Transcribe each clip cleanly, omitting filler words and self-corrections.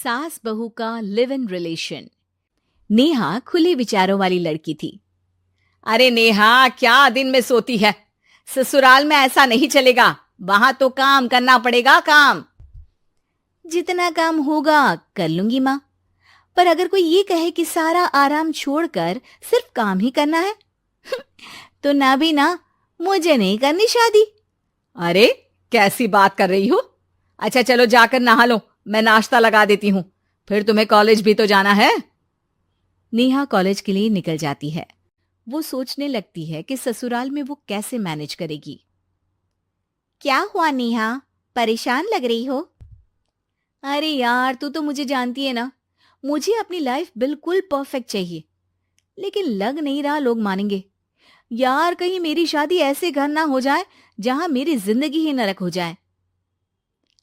सास बहू का लिव इन रिलेशन। नेहा खुले विचारों वाली लड़की थी। अरे नेहा, क्या दिन में सोती है? ससुराल में ऐसा नहीं चलेगा, वहां तो काम करना पड़ेगा। काम जितना काम होगा कर लूंगी माँ, पर अगर कोई ये कहे कि सारा आराम छोड़कर सिर्फ काम ही करना है तो ना भी ना, मुझे नहीं करनी शादी। अरे कैसी बात कर रही हो? अच्छा चलो जाकर नहा लो, मैं नाश्ता लगा देती हूँ, फिर तुम्हें कॉलेज भी तो जाना है। नेहा कॉलेज के लिए निकल जाती है। वो सोचने लगती है कि ससुराल में वो कैसे मैनेज करेगी। क्या हुआ नेहा, परेशान लग रही हो? अरे यार, तू तो मुझे जानती है ना, मुझे अपनी लाइफ बिल्कुल परफेक्ट चाहिए, लेकिन लग नहीं रहा लोग मानेंगे। यार, कहीं मेरी शादी ऐसे घर ना हो जाए जहां मेरी जिंदगी ही नरक हो जाए।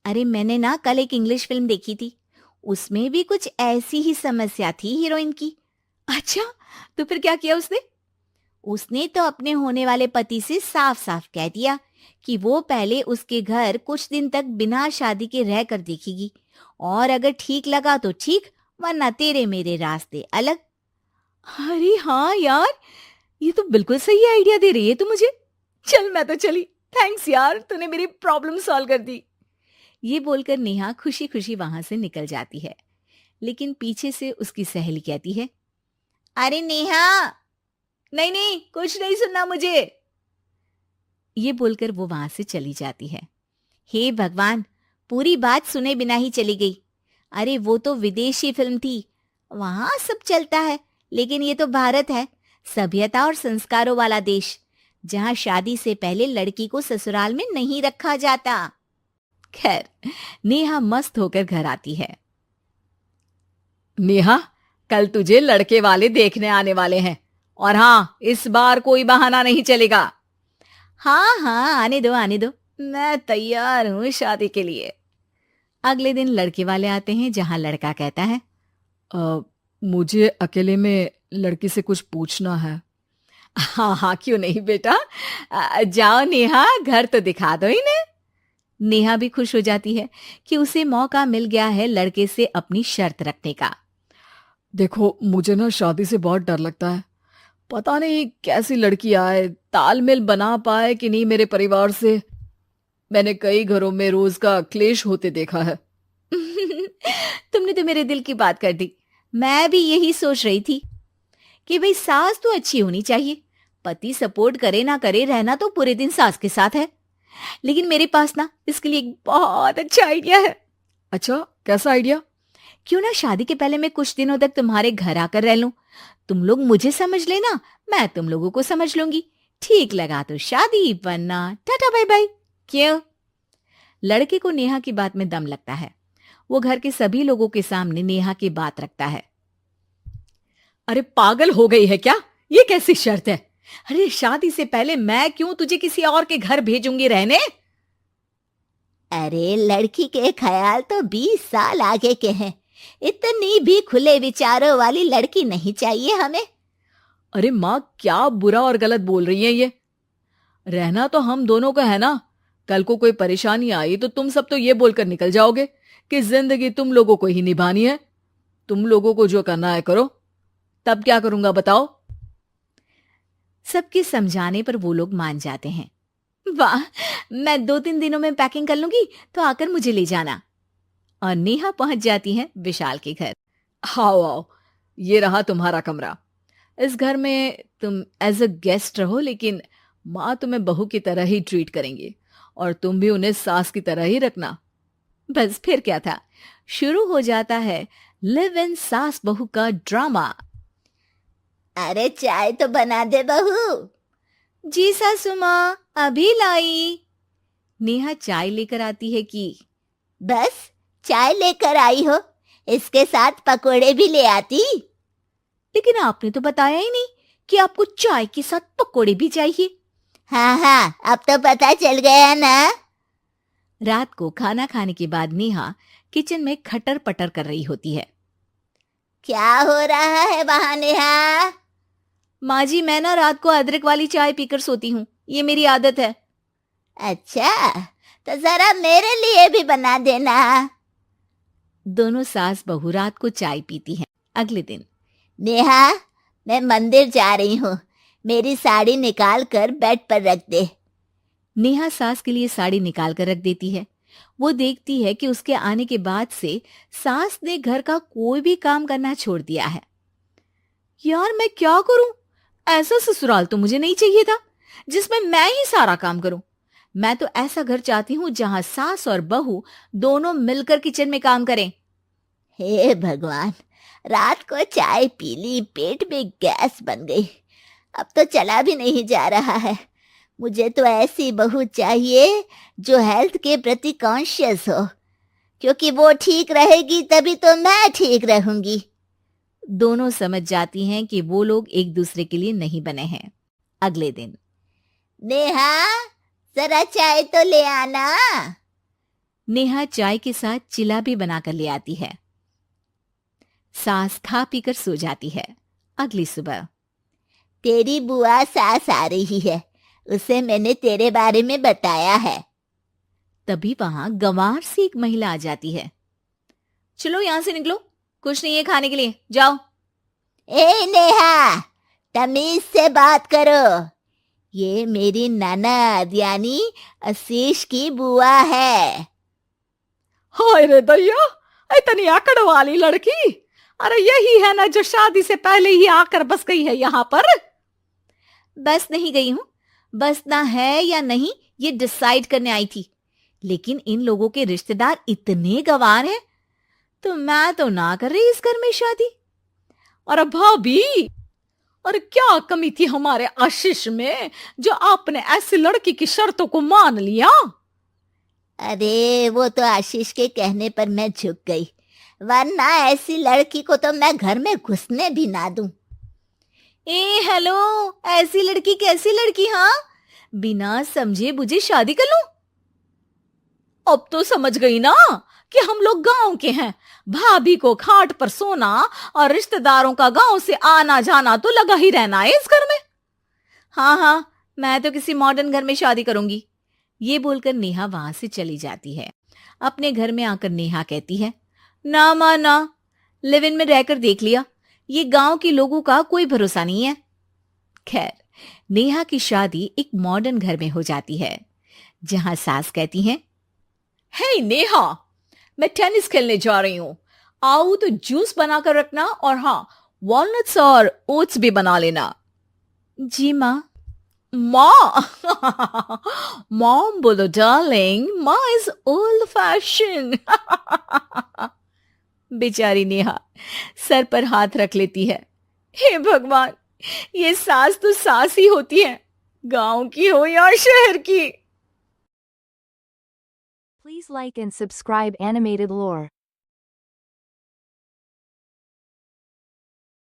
अरे मैंने ना कल एक इंग्लिश फिल्म देखी थी, उसमें भी कुछ ऐसी ही समस्या थी हीरोइन की। अच्छा, तो फिर क्या किया उसने? उसने तो अपने होने वाले पति से साफ साफ कह दिया कि वो पहले उसके घर कुछ दिन तक बिना शादी के रह कर देखेगी, और अगर ठीक लगा तो ठीक, वरना तेरे मेरे रास्ते अलग। अरे हाँ यार, ये तो बिल्कुल सही आइडिया दे रही है तू मुझे। चल मैं तो चली, थैंक्स यार, तूने मेरी प्रॉब्लम सॉल्व कर दी। ये बोलकर नेहा खुशी खुशी वहां से निकल जाती है, लेकिन पीछे से उसकी सहेली कहती है, अरे नेहा, नहीं नहीं, कुछ नहीं सुनना मुझे। ये बोलकर वो वहां से चली जाती है। हे भगवान, पूरी बात सुने बिना ही चली गई। अरे वो तो विदेशी फिल्म थी, वहां सब चलता है, लेकिन ये तो भारत है, सभ्यता और संस्कारों वाला देश, जहां शादी से पहले लड़की को ससुराल में नहीं रखा जाता। खैर, नेहा मस्त होकर घर आती है। नेहा, कल तुझे लड़के वाले देखने आने वाले हैं, और हाँ, इस बार कोई बहाना नहीं चलेगा। हाँ हाँ, आने दो आने दो, मैं तैयार हूं शादी के लिए। अगले दिन लड़के वाले आते हैं, जहां लड़का कहता है, मुझे अकेले में लड़की से कुछ पूछना है। हाँ हाँ, क्यों नहीं बेटा, जाओ नेहा, घर तो दिखा दो इन्हें। नेहा भी खुश हो जाती है कि उसे मौका मिल गया है लड़के से अपनी शर्त रखने का। देखो, मुझे ना शादी से बहुत डर लगता है, पता नहीं कैसी लड़की आए, तालमेल बना पाए कि नहीं मेरे परिवार से। मैंने कई घरों में रोज का क्लेश होते देखा है। तुमने तो मेरे दिल की बात कर दी। मैं भी यही सोच रही थी कि भाई सास तो अच्छी होनी चाहिए, पति सपोर्ट करे ना करे, रहना तो पूरे दिन सास के साथ है। लेकिन मेरे पास ना इसके लिए एक बहुत अच्छा आइडिया है। अच्छा, कैसा आइडिया? क्यों ना शादी के पहले मैं कुछ दिनों तक तुम्हारे घर आकर रह लूं, तुम लोग मुझे समझ लेना, मैं तुम लोगों को समझ लूंगी। ठीक लगा तो शादी, वरना टाटा बाय बाय। क्यों? लड़के को नेहा की बात में दम लगता है। वो घर के सभी लोगों के सामने नेहा की बात रखता है। अरे पागल हो गई है क्या? ये कैसी शर्त है? अरे शादी से पहले मैं क्यों तुझे किसी और के घर भेजूंगी रहने? अरे लड़की के ख्याल तो 20 साल आगे के हैं, इतनी भी खुले विचारों वाली लड़की नहीं चाहिए हमें। अरे माँ, क्या बुरा और गलत बोल रही है ये? रहना तो हम दोनों का है ना, कल को कोई परेशानी आई तो तुम सब तो ये बोलकर निकल जाओगे कि जिंदगी तुम लोगों को ही निभानी है, तुम लोगों को जो करना है करो। तब क्या करूंगा बताओ? सबके समझाने पर वो लोग मान जाते हैं। वाह, मैं 2-3 दिनों में पैकिंग कर लूंगी, तो आकर मुझे ले जाना। और नेहा पहुंच जाती है विशाल के घर। आओ आओ, ये रहा तुम्हारा कमरा। इस घर में तुम एज अ गेस्ट रहो, लेकिन माँ तुम्हें बहू की तरह ही ट्रीट करेंगी, और तुम भी उन्हें सास की तरह ही रखना। बस फिर क्या था, शुरू हो जाता है लिव इन सास बहू का ड्रामा। अरे चाय तो बना दे बहू। जी सासू माँ, अभी लाई। नेहा चाय लेकर आती है कि बस चाय लेकर आई हो, इसके साथ पकोड़े भी ले आती। लेकिन आपने तो बताया ही नहीं कि आपको चाय के साथ पकोड़े भी चाहिए। हाँ हाँ, अब तो पता चल गया ना। रात को खाना खाने के बाद नेहा किचन में खटर पटर कर रही होती है। क्या हो रहा है वहां नेहा? माँ जी, मैं ना रात को अदरक वाली चाय पीकर सोती हूँ, ये मेरी आदत है। अच्छा, तो जरा मेरे लिए भी बना देना। दोनों सास बहू रात को चाय पीती हैं। अगले दिन, नेहा, मैं मंदिर जा रही हूँ, मेरी साड़ी निकाल कर बेड पर रख दे। नेहा सास के लिए साड़ी निकाल कर रख देती है। वो देखती है कि उसके आने के बाद से सास ने घर का कोई भी काम करना छोड़ दिया है। यार मैं क्या करूं? ऐसा ससुराल तो मुझे नहीं चाहिए था जिसमें मैं ही सारा काम करूं। मैं तो ऐसा घर चाहती हूं जहां सास और बहू दोनों मिलकर किचन में काम करें। हे भगवान, रात को चाय पी ली, पेट में गैस बन गई, अब तो चला भी नहीं जा रहा है। मुझे तो ऐसी बहू चाहिए जो हेल्थ के प्रति कॉन्शियस हो, क्योंकि वो ठीक रहेगी तभी तो मैं ठीक रहूंगी। दोनों समझ जाती हैं कि वो लोग एक दूसरे के लिए नहीं बने हैं। अगले दिन, नेहा, जरा चाय तो ले आना। नेहा चाय के साथ चिला भी बनाकर ले आती है। सास खा पीकर सो जाती है। अगली सुबह, तेरी बुआ सास आ रही है, उसे मैंने तेरे बारे में बताया है। तभी वहां गंवार सी एक महिला आ जाती है। चलो यहां से निकलो, कुछ नहीं है खाने के लिए, जाओ। ए नेहा, तमीज से बात करो, ये मेरी ननद यानी आशीष की बुआ है। हाय रे दैया, इतनी आकड़ वाली लड़की! अरे यही है ना जो शादी से पहले ही आकर बस गई है यहाँ पर। बस नहीं गई हूं, बसना है या नहीं ये डिसाइड करने आई थी, लेकिन इन लोगों के रिश्तेदार इतने गंवार हैं तो मैं तो ना कर रही इस घर में शादी। अरे भाभी, अरे क्या कमी थी हमारे आशीष में जो आपने ऐसी लड़की की शर्तों को मान लिया? अरे वो तो आशीष के कहने पर मैं झुक गई, वरना ऐसी लड़की को तो मैं घर में घुसने भी ना दूं। ए हेलो, ऐसी लड़की कैसी लड़की? हाँ, बिना समझे बुझे शादी कर लूं? अब तो समझ गई ना कि हम लोग गांव के हैं। भाभी को खाट पर सोना और रिश्तेदारों का गांव से आना जाना तो लगा ही रहना है इस घर में। हाँ हाँ, मैं तो किसी मॉडर्न घर में शादी करूंगी। ये बोलकर नेहा वहां से चली जाती है। अपने घर में आकर नेहा कहती है, ना मां ना, लिव इन में रहकर देख लिया, ये गांव के लोगों का कोई भरोसा नहीं है। खैर, नेहा की शादी एक मॉडर्न घर में हो जाती है, जहां सास कहती हैं, हे नेहा, मैं टेनिस खेलने जा रही हूं, आओ तो जूस बनाकर रखना, और हाँ, वॉलनट्स और ओट्स भी बना लेना। जी माँ। माँ मॉम बोलो डार्लिंग, माँ इज ओल्ड फैशन। बेचारी नेहा सर पर हाथ रख लेती है। हे भगवान, ये सास तो सास ही होती है, गांव की हो या शहर की। Please like and subscribe Animated Lore.